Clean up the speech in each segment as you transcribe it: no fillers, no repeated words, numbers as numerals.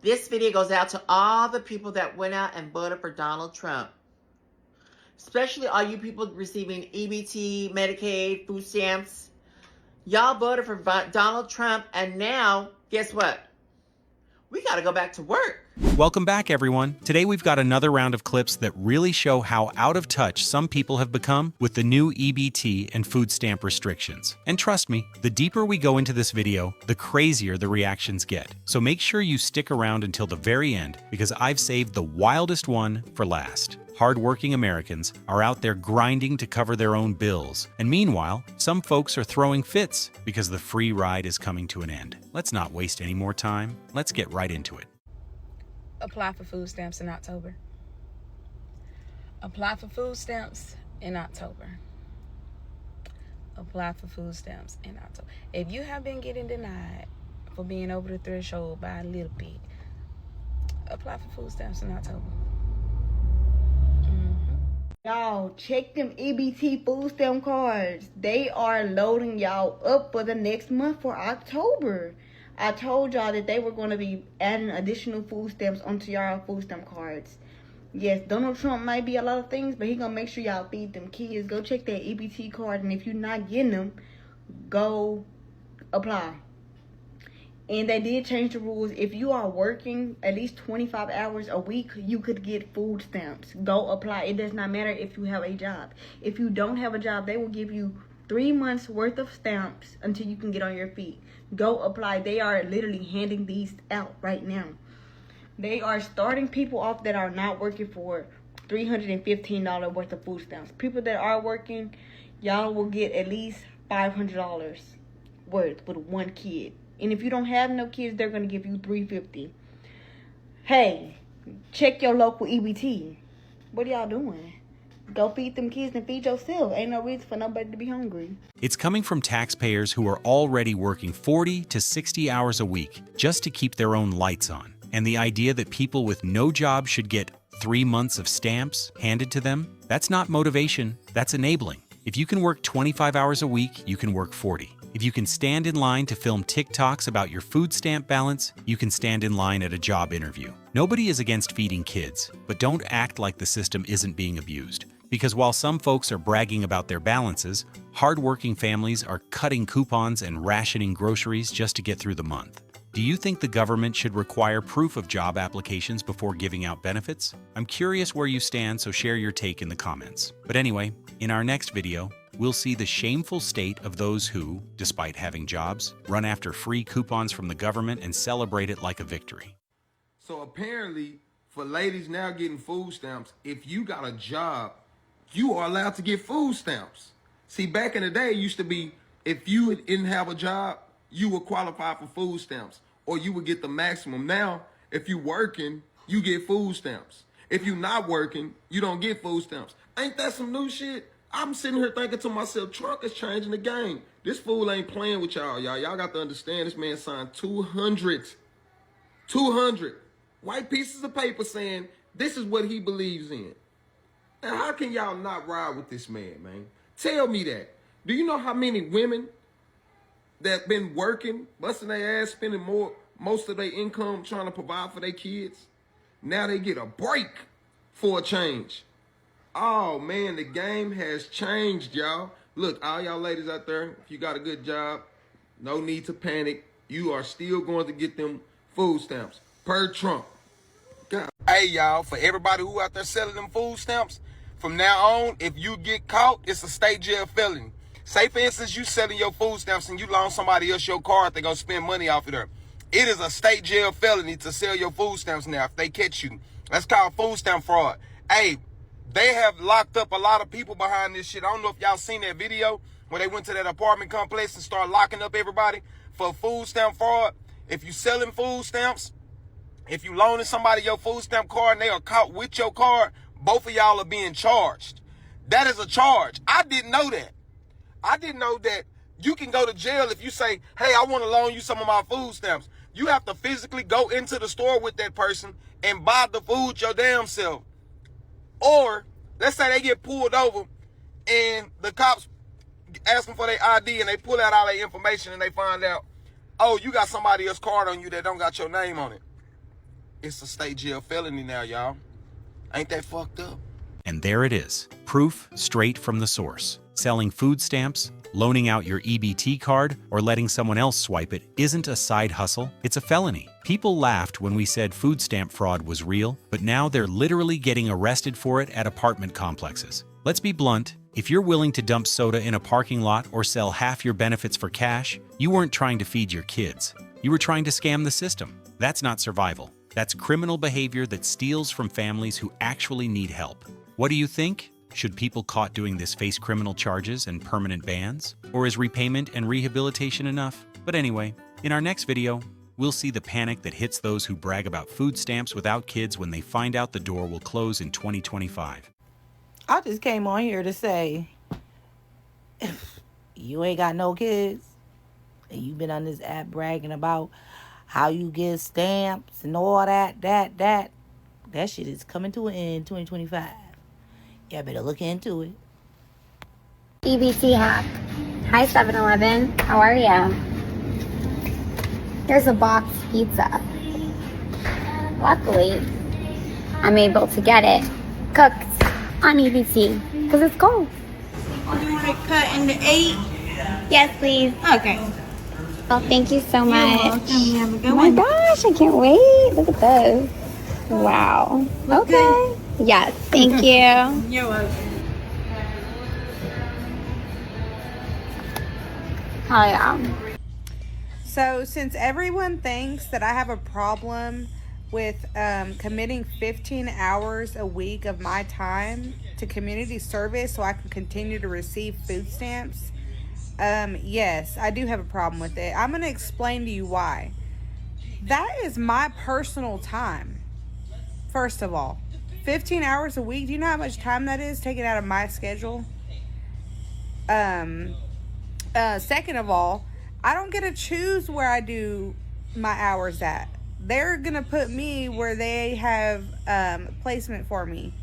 This video goes out to all the people that went out and voted for Donald Trump. Especially all you people receiving EBT, Medicaid, food stamps. Y'all voted for Donald Trump, and now, guess what? We got to go back to work. Welcome back, everyone. Today we've got another round of clips that really show how out of touch some people have become with the new EBT and food stamp restrictions. And trust me, the deeper we go into this video, the crazier the reactions get. So make sure you stick around until the very end, because I've saved the wildest one for last. Hard-working Americans are out there grinding to cover their own bills. And meanwhile, some folks are throwing fits because the free ride is coming to an end. Let's not waste any more time. Let's get right into it. Apply for food stamps in October. Apply for food stamps in October. Apply for food stamps in October. If you have been getting denied for being over the threshold by a little bit, apply for food stamps in October. Y'all, check them EBT food stamp cards. They are loading y'all up for the next month for October. I told y'all that they were going to be adding additional food stamps onto y'all food stamp cards. Yes, Donald Trump might be a lot of things, but he going to make sure y'all feed them kids. Go check that EBT card, and if you're not getting them, go apply. And they did change the rules. If you are working at least 25 hours a week, you could get food stamps. Go apply. It does not matter if you have a job. If you don't have a job, they will give you 3 months worth of stamps until you can get on your feet. Go apply. They are literally handing these out right now. They are starting people off that are not working for $315 worth of food stamps. People that are working, y'all will get at least $500 worth with one kid. And if you don't have no kids, they're going to give you $350. Hey, check your local EBT. What are y'all doing? Go feed them kids and feed yourself. Ain't no reason for nobody to be hungry. It's coming from taxpayers who are already working 40 to 60 hours a week just to keep their own lights on. And the idea that people with no job should get 3 months of stamps handed to them, that's not motivation, that's enabling. If you can work 25 hours a week, you can work 40. If you can stand in line to film TikToks about your food stamp balance, you can stand in line at a job interview. Nobody is against feeding kids, but don't act like the system isn't being abused. Because while some folks are bragging about their balances, hardworking families are cutting coupons and rationing groceries just to get through the month. Do you think the government should require proof of job applications before giving out benefits? I'm curious where you stand, so share your take in the comments. But anyway, in our next video, we'll see the shameful state of those who, despite having jobs, run after free coupons from the government and celebrate it like a victory. So apparently, for ladies now getting food stamps, if you got a job, you are allowed to get food stamps. See, back in the day, it used to be if you didn't have a job, you would qualify for food stamps, or you would get the maximum. Now, if you're working, you get food stamps. If you're not working, you don't get food stamps. Ain't that some new shit? I'm sitting here thinking to myself, Trump is changing the game. This fool ain't playing with y'all. Y'all got to understand, this man signed 200 white pieces of paper saying this is what he believes in. And how can y'all not ride with this man, man? Tell me that. Do you know how many women that been working, busting their ass, spending most of their income trying to provide for their kids? Now they get a break for a change. Oh, man, the game has changed, y'all. Look, all y'all ladies out there, if you got a good job, no need to panic. You are still going to get them food stamps per Trump. God. Hey, y'all, for everybody who out there selling them food stamps, from now on, if you get caught, it's a state jail felony. Say, for instance, you selling your food stamps and you loan somebody else your card, they're going to spend money off of there. It is a state jail felony to sell your food stamps now if they catch you. That's called food stamp fraud. Hey, they have locked up a lot of people behind this shit. I don't know if y'all seen that video where they went to that apartment complex and started locking up everybody for food stamp fraud. If you selling food stamps, if you loaning somebody your food stamp card and they are caught with your card, both of y'all are being charged. That is a charge. I didn't know that. I didn't know that you can go to jail if you say, hey, I want to loan you some of my food stamps. You have to physically go into the store with that person and buy the food your damn self. Or let's say they get pulled over and the cops ask them for their ID and they pull out all their information and they find out, oh, you got somebody else's card on you that don't got your name on it. It's a state jail felony now, y'all. Ain't that fucked up? And there it is, proof straight from the source. Selling food stamps, loaning out your EBT card, or letting someone else swipe it isn't a side hustle, it's a felony. People laughed when we said food stamp fraud was real, but now they're literally getting arrested for it at apartment complexes. Let's be blunt, if you're willing to dump soda in a parking lot or sell half your benefits for cash, you weren't trying to feed your kids. You were trying to scam the system. That's not survival. That's criminal behavior that steals from families who actually need help. What do you think? Should people caught doing this face criminal charges and permanent bans? Or is repayment and rehabilitation enough? But anyway, in our next video, we'll see the panic that hits those who brag about food stamps without kids when they find out the door will close in 2025. I just came on here to say, if you ain't got no kids, and you've been on this app bragging about how you get stamps and all that shit is coming to an end in 2025. Y'all better look into it. EBT hack. Hi 7-Eleven, how are ya? Here's a boxed pizza. Luckily, I'm able to get it cooked on EBT because it's cold. You want it cut into 8? Yes, please. Okay. Well, thank you so much. You're welcome. You have a good Oh my one. gosh, I can't wait. Look at this. Wow. Look Okay. good. Yes, thank you. You're welcome. Oh yeah. So since everyone thinks that I have a problem with committing 15 hours a week of my time to community service so I can continue to receive food stamps, yes, I do have a problem with it. I'm going to explain to you why. That is my personal time. First of all, 15 hours a week. Do you know how much time that is taken out of my schedule? Second of all, I don't get to choose where I do my hours at. They're going to put me where they have placement for me.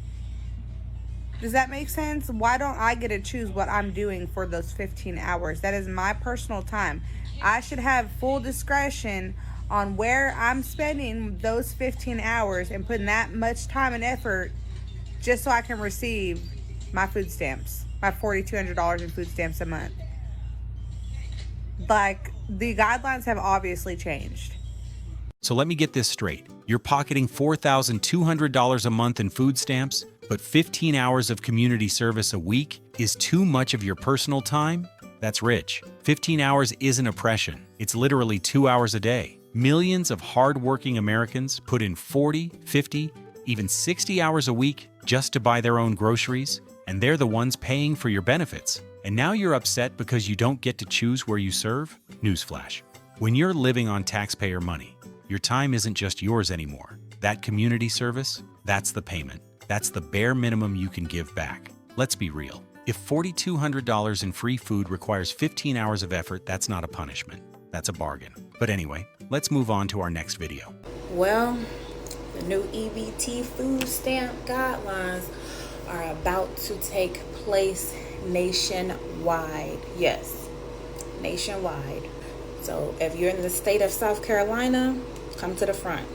Does that make sense? Why don't I get to choose what I'm doing for those 15 hours? That is my personal time. I should have full discretion on where I'm spending those 15 hours and putting that much time and effort just so I can receive my food stamps, my $4,200 in food stamps a month. Like, the guidelines have obviously changed. So let me get this straight. You're pocketing $4,200 a month in food stamps, but 15 hours of community service a week is too much of your personal time? That's rich. 15 hours isn't oppression. It's literally 2 hours a day. Millions of hard-working Americans put in 40, 50, even 60 hours a week just to buy their own groceries, and they're the ones paying for your benefits. And now you're upset because you don't get to choose where you serve? Newsflash. When you're living on taxpayer money, your time isn't just yours anymore. That community service, that's the payment. That's the bare minimum you can give back. Let's be real. If $4,200 in free food requires 15 hours of effort, that's not a punishment. That's a bargain. But anyway, let's move on to our next video. Well, the new EBT food stamp guidelines are about to take place nationwide. Yes, nationwide. So if you're in the state of South Carolina, come to the front.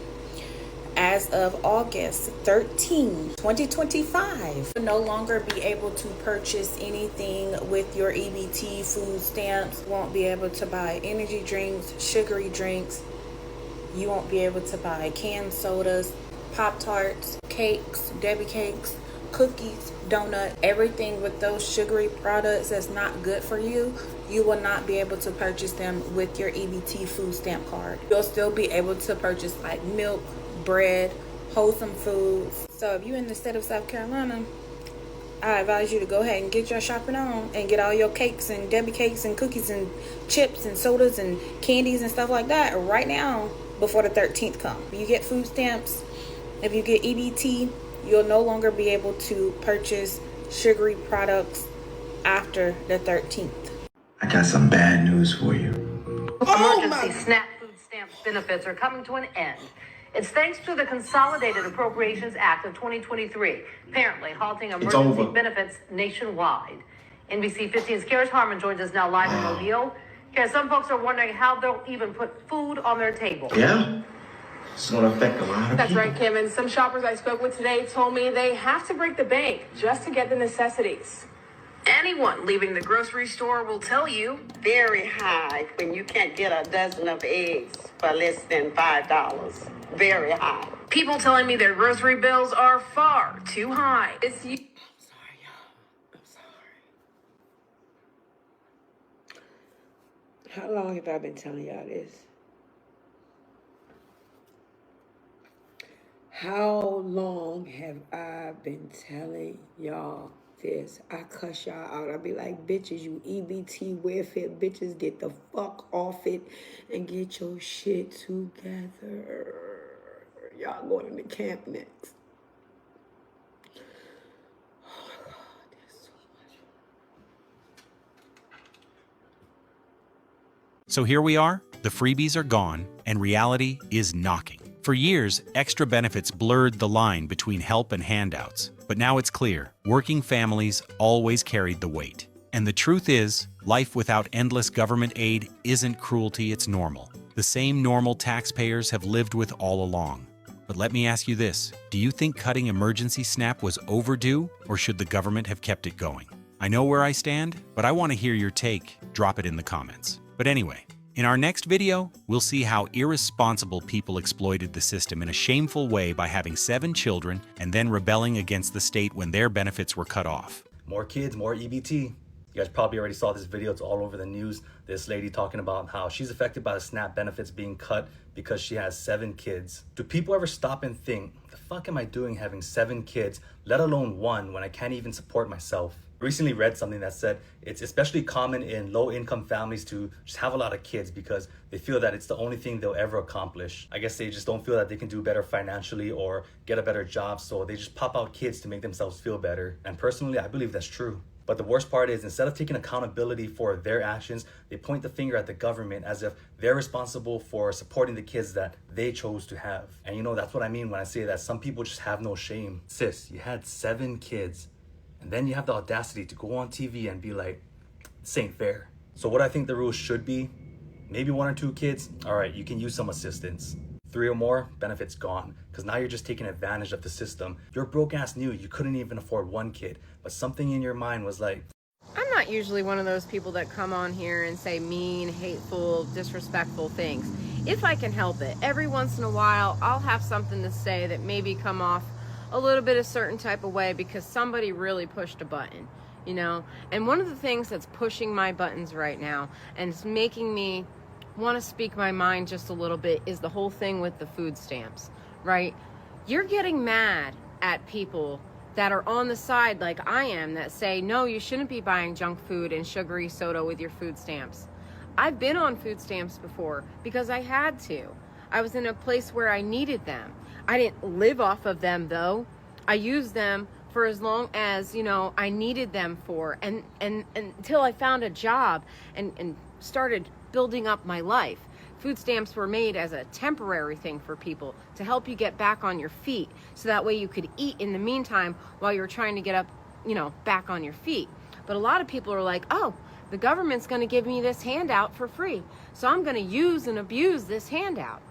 As of August 13, 2025, you'll no longer be able to purchase anything with your EBT food stamps. You won't be able to buy energy drinks, sugary drinks. You won't be able to buy canned sodas, Pop-Tarts, cakes, Debbie cakes, cookies, donut, everything with those sugary products that's not good for you. You will not be able to purchase them with your EBT food stamp card. You'll still be able to purchase like milk, bread, wholesome foods. So if you're in the state of South Carolina, I advise you to go ahead and get your shopping on and get all your cakes and Debbie cakes and cookies and chips and sodas and candies and stuff like that right now before the 13th comes. You get food stamps. If you get EBT, you'll no longer be able to purchase sugary products after the 13th. I got some bad news for you. Emergency SNAP food stamp benefits are coming to an end. It's thanks to the Consolidated Appropriations Act of 2023, apparently halting emergency benefits nationwide. NBC 15's Karis Harmon joins us now live in Mobile. Karis, some folks are wondering how they'll even put food on their table. Yeah? It's going to affect a lot of That's people. right, Kim. And some shoppers I spoke with today told me they have to break the bank just to get the necessities. Anyone leaving the grocery store will tell you Very high when you can't get a dozen of eggs for less than $5. Very high. people telling me their grocery bills are far too high. It's you. Sorry, y'all. I'm sorry. How long have I been telling y'all this? How long have I been telling y'all this? I cuss y'all out. I be like, bitches, you EBT welfare bitches, get the fuck off it and get your shit together. Y'all going into camp next. Oh my God, there's so much. So here we are, the freebies are gone, and reality is knocking. For years, extra benefits blurred the line between help and handouts. But now it's clear, working families always carried the weight. And the truth is, life without endless government aid isn't cruelty, it's normal. The same normal taxpayers have lived with all along. But let me ask you this, do you think cutting emergency SNAP was overdue, or should the government have kept it going? I know where I stand, but I want to hear your take. Drop it in the comments. But anyway, in our next video, we'll see how irresponsible people exploited the system in a shameful way by having 7 children and then rebelling against the state when their benefits were cut off. More kids, more EBT. You guys probably already saw this video. It's all over the news. This lady talking about how she's affected by the SNAP benefits being cut because she has 7 kids. Do people ever stop and think, the fuck am I doing having 7 kids, let alone 1, when I can't even support myself? I recently read something that said it's especially common in low-income families to just have a lot of kids because they feel that it's the only thing they'll ever accomplish. I guess they just don't feel that they can do better financially or get a better job, so they just pop out kids to make themselves feel better. And personally, I believe that's true. But the worst part is, instead of taking accountability for their actions, they point the finger at the government as if they're responsible for supporting the kids that they chose to have. And you know, that's what I mean when I say that some people just have no shame. Sis, you had 7 kids. And then you have the audacity to go on TV and be like, this ain't fair. So what I think the rules should be, maybe 1 or 2 kids, all right, you can use some assistance. 3 or more, benefits gone. Because now you're just taking advantage of the system. Your broke ass knew you couldn't even afford 1 kid, but something in your mind was like, I'm not usually one of those people that come on here and say mean, hateful, disrespectful things. If I can help it, every once in a while, I'll have something to say that maybe come off a little bit a certain type of way because somebody really pushed a button, you know? And one of the things that's pushing my buttons right now and it's making me want to speak my mind just a little bit is the whole thing with the food stamps, right? You're getting mad at people that are on the side like I am that say, no, you shouldn't be buying junk food and sugary soda with your food stamps. I've been on food stamps before because I had to. I was in a place where I needed them. I didn't live off of them though. I used them for as long as, you know, I needed them for and until I found a job and started building up my life. Food stamps were made as a temporary thing for people to help you get back on your feet so that way you could eat in the meantime while you're trying to get up, you know, back on your feet. But a lot of people are like, oh, the government's going to give me this handout for free, so I'm going to use and abuse this handout.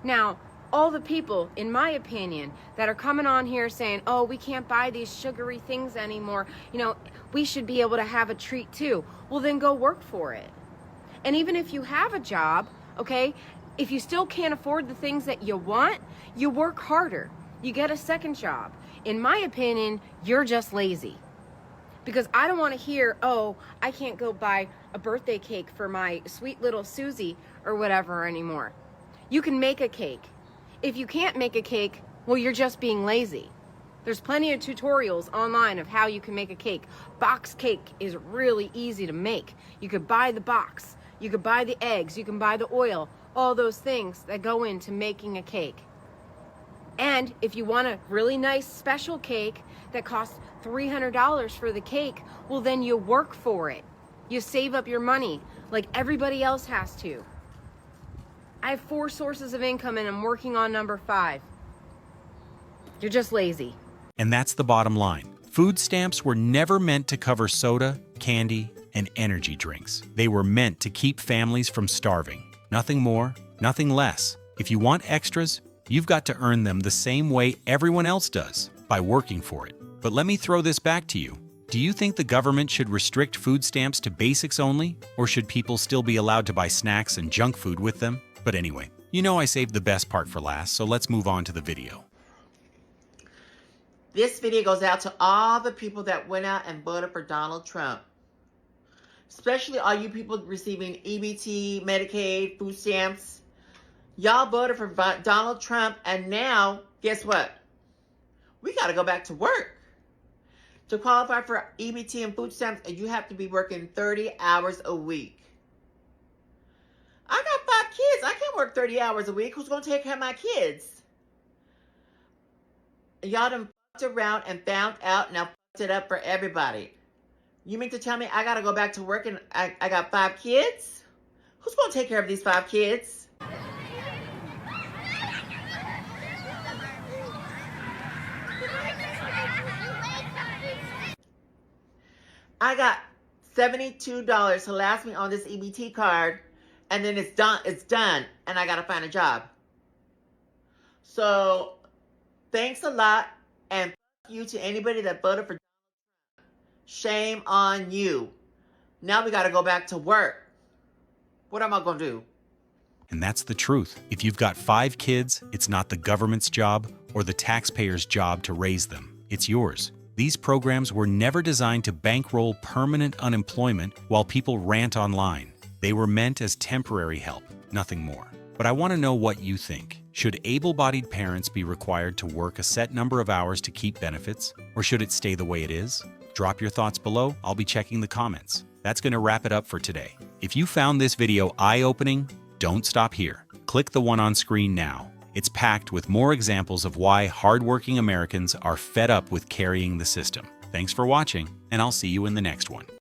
Now, all the people, in my opinion, that are coming on here saying, oh, we can't buy these sugary things anymore, you know, we should be able to have a treat too. Well, then go work for it. And even if you have a job, okay, if you still can't afford the things that you want, you work harder. You get a second job. In my opinion, you're just lazy. Because I don't want to hear, oh, I can't go buy a birthday cake for my sweet little Susie or whatever anymore. You can make a cake. If you can't make a cake, well, you're just being lazy. There's plenty of tutorials online of how you can make a cake. Box cake is really easy to make. You could buy the box, you could buy the eggs, you can buy the oil, all those things that go into making a cake. And if you want a really nice special cake that costs $300 for the cake, well, then you work for it. You save up your money like everybody else has to. I have 4 sources of income and I'm working on number 5. You're just lazy. And that's the bottom line. Food stamps were never meant to cover soda, candy, and energy drinks. They were meant to keep families from starving. Nothing more, nothing less. If you want extras, You've got to earn them the same way everyone else does, by working for it. But let me throw this back to you. Do you think the government should restrict food stamps to basics only, or should people still be allowed to buy snacks and junk food with them? But anyway, you know I saved the best part for last, so let's move on to the video. This video goes out to all the people that went out and voted for Donald Trump. Especially all you people receiving EBT, Medicaid, food stamps. Y'all voted for Donald Trump, and now, guess what? We got to go back to work. To qualify for EBT and food stamps, you have to be working 30 hours a week. I got 5 kids. I can't work 30 hours a week. Who's going to take care of my kids? Y'all done fucked around and found out, now fucked it up for everybody. You mean to tell me I got to go back to work and I got 5 kids? Who's going to take care of these 5 kids? I got $72 to last me on this EBT card, and then it's done, and I gotta find a job. So, thanks a lot, and fuck you to anybody that voted for Donald Trump. Shame on you. Now we gotta go back to work. What am I gonna do? And that's the truth. If you've got 5 kids, it's not the government's job or the taxpayer's job to raise them. It's yours. These programs were never designed to bankroll permanent unemployment while people rant online. They were meant as temporary help, nothing more. But I want to know what you think. Should able-bodied parents be required to work a set number of hours to keep benefits, or should it stay the way it is? Drop your thoughts below. I'll be checking the comments. That's going to wrap it up for today. If you found this video eye-opening, don't stop here. Click the one on screen now. It's packed with more examples of why hardworking Americans are fed up with carrying the system. Thanks for watching, and I'll see you in the next one.